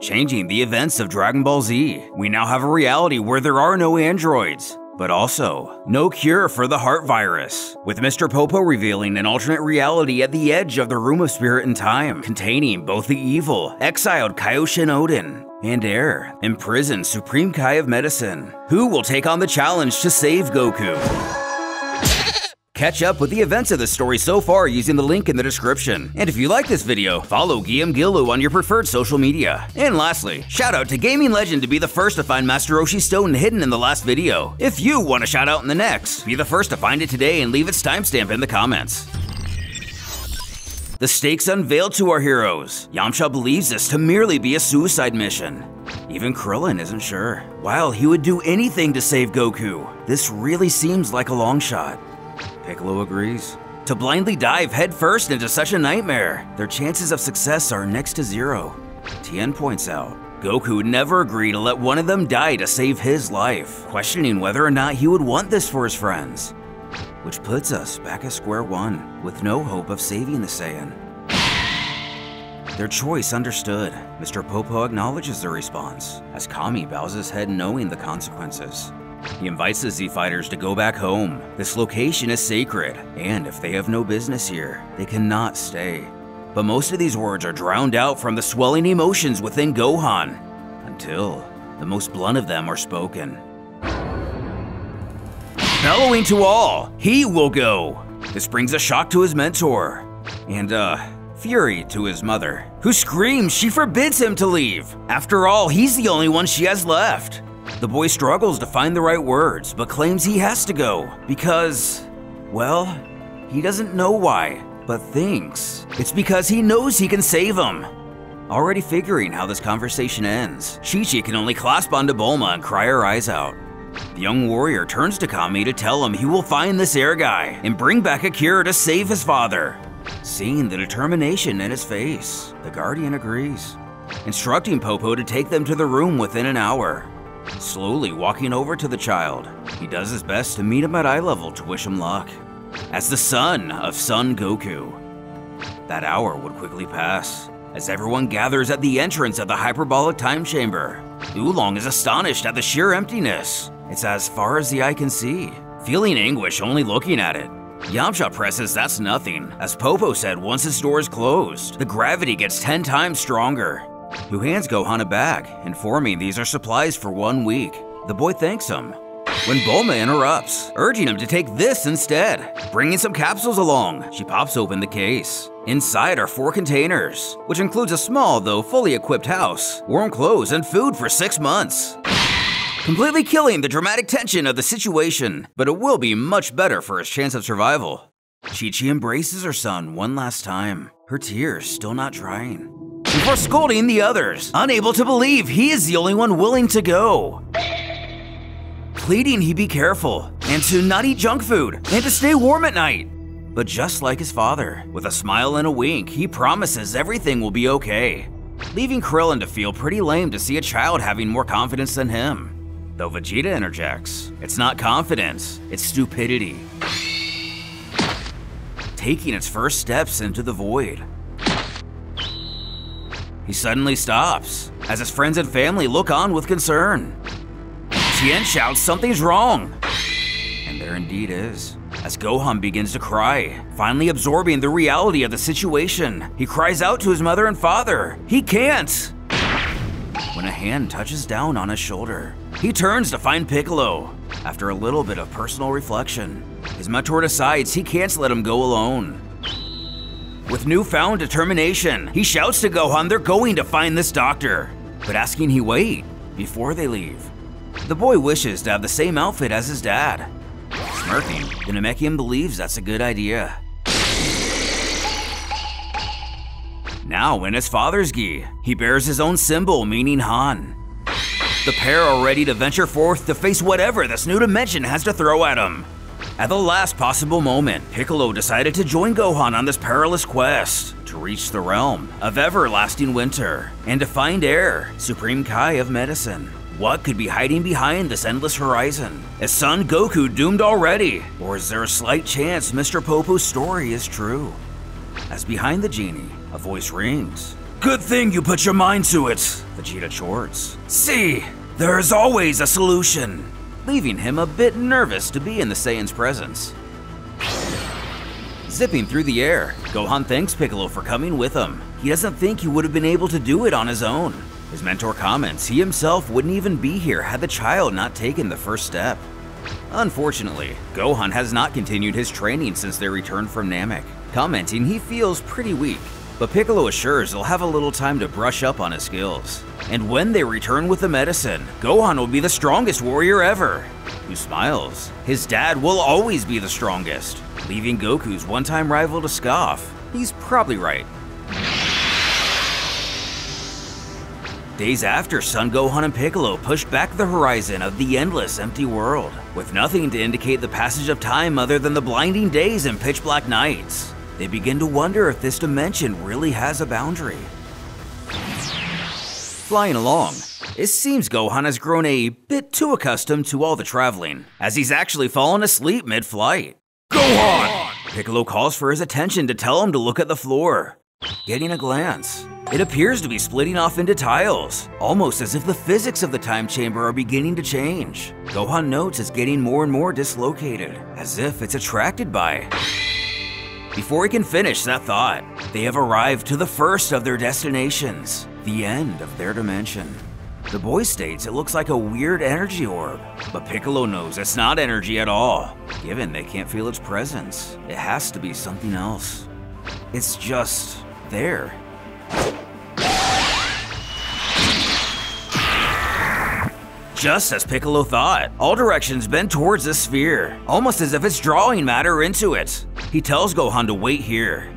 changing the events of Dragon Ball Z. We now have a reality where there are no androids, but also no cure for the heart virus, with Mr. Popo revealing an alternate reality at the edge of the Room of Spirit and Time, containing both the evil, exiled Kaioshin Odin and Air, imprisoned Supreme Kai of Medicine, who will take on the challenge to save Goku. Catch up with the events of the story so far using the link in the description. And if you like this video, follow Guillaume Guerillot on your preferred social media. And lastly, shout out to Gaming Legend to be the first to find Master Roshi's stone hidden in the last video. If you want a shout out in the next, be the first to find it today and leave its timestamp in the comments. The stakes unveiled to our heroes. Yamcha believes this to merely be a suicide mission. Even Krillin isn't sure. While he would do anything to save Goku, this really seems like a long shot. Piccolo agrees. To blindly dive headfirst into such a nightmare, their chances of success are next to zero. Tien points out, Goku would never agree to let one of them die to save his life, questioning whether or not he would want this for his friends. Which puts us back at square one, with no hope of saving the Saiyan. Their choice understood. Mr. Popo acknowledges their response, as Kami bows his head knowing the consequences. He invites the Z-Fighters to go back home. This location is sacred, and if they have no business here, they cannot stay. But most of these words are drowned out from the swelling emotions within Gohan, until the most blunt of them are spoken. Bellowing to all, he will go! This brings a shock to his mentor, and fury to his mother, who screams she forbids him to leave. After all, he's the only one she has left. The boy struggles to find the right words, but claims he has to go because, well, he doesn't know why, but thinks it's because he knows he can save him. Already figuring how this conversation ends, Chi-Chi can only clasp onto Bulma and cry her eyes out. The young warrior turns to Kami to tell him he will find this air guy and bring back a cure to save his father. Seeing the determination in his face, the Guardian agrees, instructing Popo to take them to the room within an hour. Slowly walking over to the child, he does his best to meet him at eye level to wish him luck. As the son of Son Goku. That hour would quickly pass, as everyone gathers at the entrance of the Hyperbolic Timechamber. Oolong is astonished at the sheer emptiness. It's as far as the eye can see, feeling anguish only looking at it. Yamcha presses that's nothing, as Popo said once his door is closed, the gravity gets 10 times stronger. Who hands Gohan a bag, informing these are supplies for 1 week. The boy thanks him, when Bulma interrupts, urging him to take this instead. Bringing some capsules along, she pops open the case. Inside are 4 containers, which includes a small though fully equipped house, warm clothes, and food for 6 months. Completely killing the dramatic tension of the situation, but it will be much better for his chance of survival. Chi-Chi embraces her son one last time, her tears still not drying, before scolding the others, unable to believe he is the only one willing to go. Pleading he be careful, and to not eat junk food, and to stay warm at night. But just like his father, with a smile and a wink, he promises everything will be okay, leaving Krillin to feel pretty lame to see a child having more confidence than him. Though Vegeta interjects, it's not confidence, it's stupidity. Taking its first steps into the void. He suddenly stops, as his friends and family look on with concern. Tien shouts something's wrong, and there indeed is, as Gohan begins to cry, finally absorbing the reality of the situation. He cries out to his mother and father. He can't! When a hand touches down on his shoulder, he turns to find Piccolo. After a little bit of personal reflection, his mentor decides he can't let him go alone. With newfound determination, he shouts to Gohan they're going to find this doctor, but asking he wait before they leave. The boy wishes to have the same outfit as his dad. Smirking, the Namekian believes that's a good idea. Now in his father's gi, he bears his own symbol meaning Han. The pair are ready to venture forth to face whatever this new dimension has to throw at him. At the last possible moment, Piccolo decided to join Gohan on this perilous quest to reach the realm of everlasting winter and to find Air, Supreme Kai of Medicine. What could be hiding behind this endless horizon? Is Son Goku doomed already? Or is there a slight chance Mr. Popo's story is true? As behind the genie, a voice rings. Good thing you put your mind to it, Vegeta chorts. See, there's always a solution. Leaving him a bit nervous to be in the Saiyan's presence. Zipping through the air, Gohan thanks Piccolo for coming with him. He doesn't think he would have been able to do it on his own. His mentor comments he himself wouldn't even be here had the child not taken the first step. Unfortunately, Gohan has not continued his training since their return from Namek, commenting he feels pretty weak. But Piccolo assures he'll have a little time to brush up on his skills. And when they return with the medicine, Gohan will be the strongest warrior ever. Who smiles. His dad will always be the strongest, leaving Goku's one-time rival to scoff. He's probably right. Days after, Son Gohan and Piccolo pushed back the horizon of the endless empty world, with nothing to indicate the passage of time other than the blinding days and pitch-black nights. They begin to wonder if this dimension really has a boundary. Flying along, it seems Gohan has grown a bit too accustomed to all the traveling, as he's actually fallen asleep mid-flight. Gohan! Piccolo calls for his attention to tell him to look at the floor. Getting a glance, it appears to be splitting off into tiles, almost as if the physics of the time chamber are beginning to change. Gohan notes it's getting more and more dislocated, as if it's attracted by. Before he can finish that thought, they have arrived to the first of their destinations, the end of their dimension. The boy states it looks like a weird energy orb, but Piccolo knows it's not energy at all. Given they can't feel its presence, it has to be something else. It's just there. Just as Piccolo thought, all directions bend towards the sphere, almost as if it's drawing matter into it. He tells Gohan to wait here,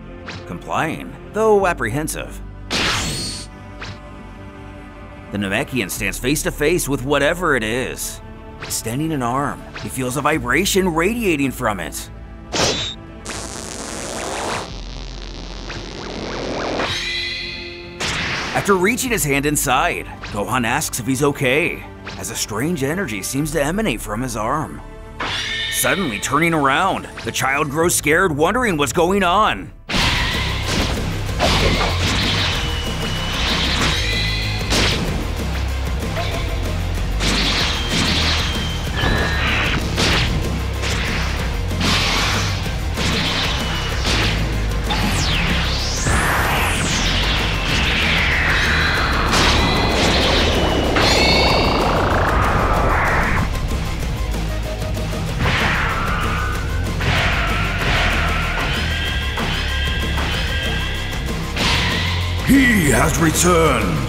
complying, though apprehensive. The Namekian stands face to face with whatever it is. Extending an arm, he feels a vibration radiating from it. After reaching his hand inside, Gohan asks if he's okay, as a strange energy seems to emanate from his arm. Suddenly turning around, the child grows scared, wondering what's going on. He has returned!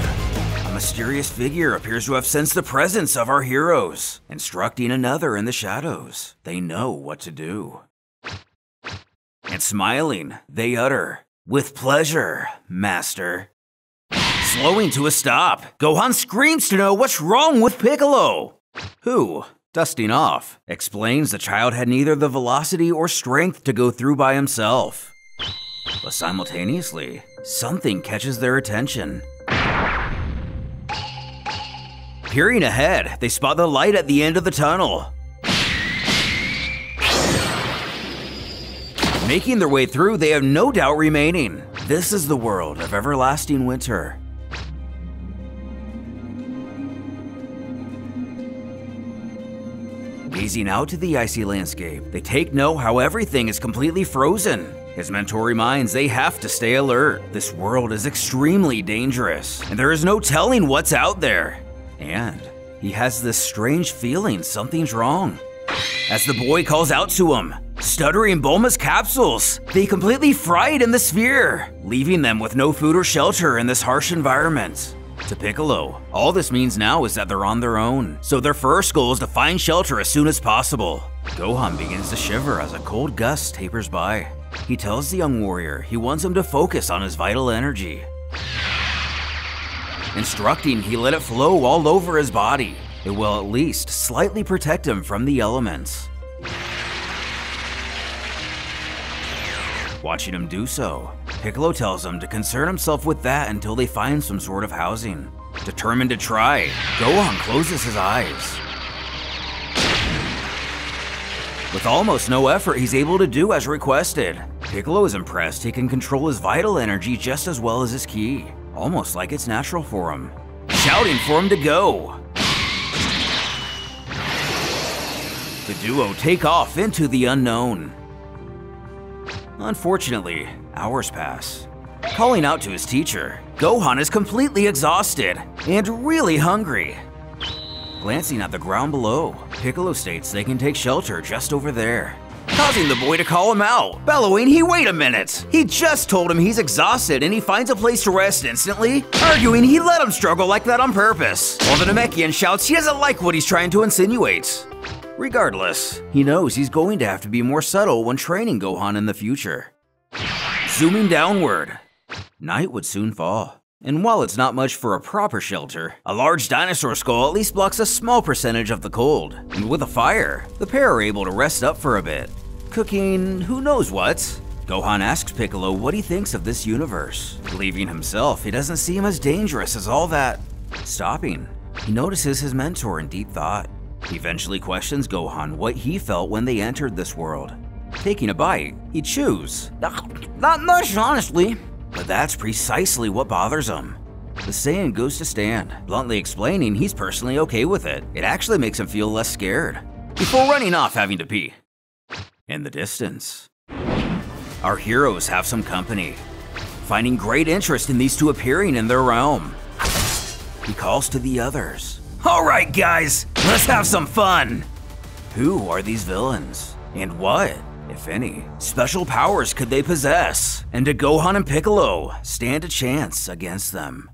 A mysterious figure appears to have sensed the presence of our heroes, instructing another in the shadows. They know what to do. And smiling, they utter, "With pleasure, Master." Slowing to a stop, Gohan screams to know what's wrong with Piccolo, who, dusting off, explains the child had neither the velocity or strength to go through by himself. But simultaneously, something catches their attention. Peering ahead, they spot the light at the end of the tunnel. Making their way through, they have no doubt remaining. This is the world of everlasting winter. Gazing out to the icy landscape, they take note how everything is completely frozen. His mentor reminds they have to stay alert. This world is extremely dangerous, and there is no telling what's out there. And he has this strange feeling something's wrong. As the boy calls out to him, stuttering Bulma's capsules, they completely fried in the sphere, leaving them with no food or shelter in this harsh environment. To Piccolo, all this means now is that they're on their own, so their first goal is to find shelter as soon as possible. Gohan begins to shiver as a cold gust tapers by. He tells the young warrior he wants him to focus on his vital energy, instructing he let it flow all over his body. It will at least slightly protect him from the elements. Watching him do so, Piccolo tells him to concern himself with that until they find some sort of housing. Determined to try, Gohan closes his eyes. With almost no effort, he's able to do as requested. Piccolo is impressed he can control his vital energy just as well as his ki. almost like it's natural for him, shouting for him to go. The duo take off into the unknown. Unfortunately, hours pass. Calling out to his teacher, Gohan is completely exhausted and really hungry. Glancing at the ground below, Piccolo states they can take shelter just over there, causing the boy to call him out, bellowing, wait a minute! He just told him he's exhausted and he finds a place to rest instantly, arguing he let him struggle like that on purpose, while the Namekian shouts he doesn't like what he's trying to insinuate. Regardless, he knows he's going to have to be more subtle when training Gohan in the future. Zooming downward, night would soon fall. And while it's not much for a proper shelter, a large dinosaur skull at least blocks a small percentage of the cold. And with a fire, the pair are able to rest up for a bit. Cooking who knows what? Gohan asks Piccolo what he thinks of this universe. Believing himself, he doesn't seem as dangerous as all that. Stopping, he notices his mentor in deep thought. He eventually questions Gohan what he felt when they entered this world. Taking a bite, he chews. Not much, honestly. But that's precisely what bothers him. The Saiyan goes to stand, bluntly explaining he's personally okay with it. It actually makes him feel less scared, before running off having to pee. In the distance, our heroes have some company, finding great interest in these two appearing in their realm. He calls to the others. Alright guys, let's have some fun! Who are these villains? And what, if any, special powers could they possess? And do Gohan and Piccolo stand a chance against them?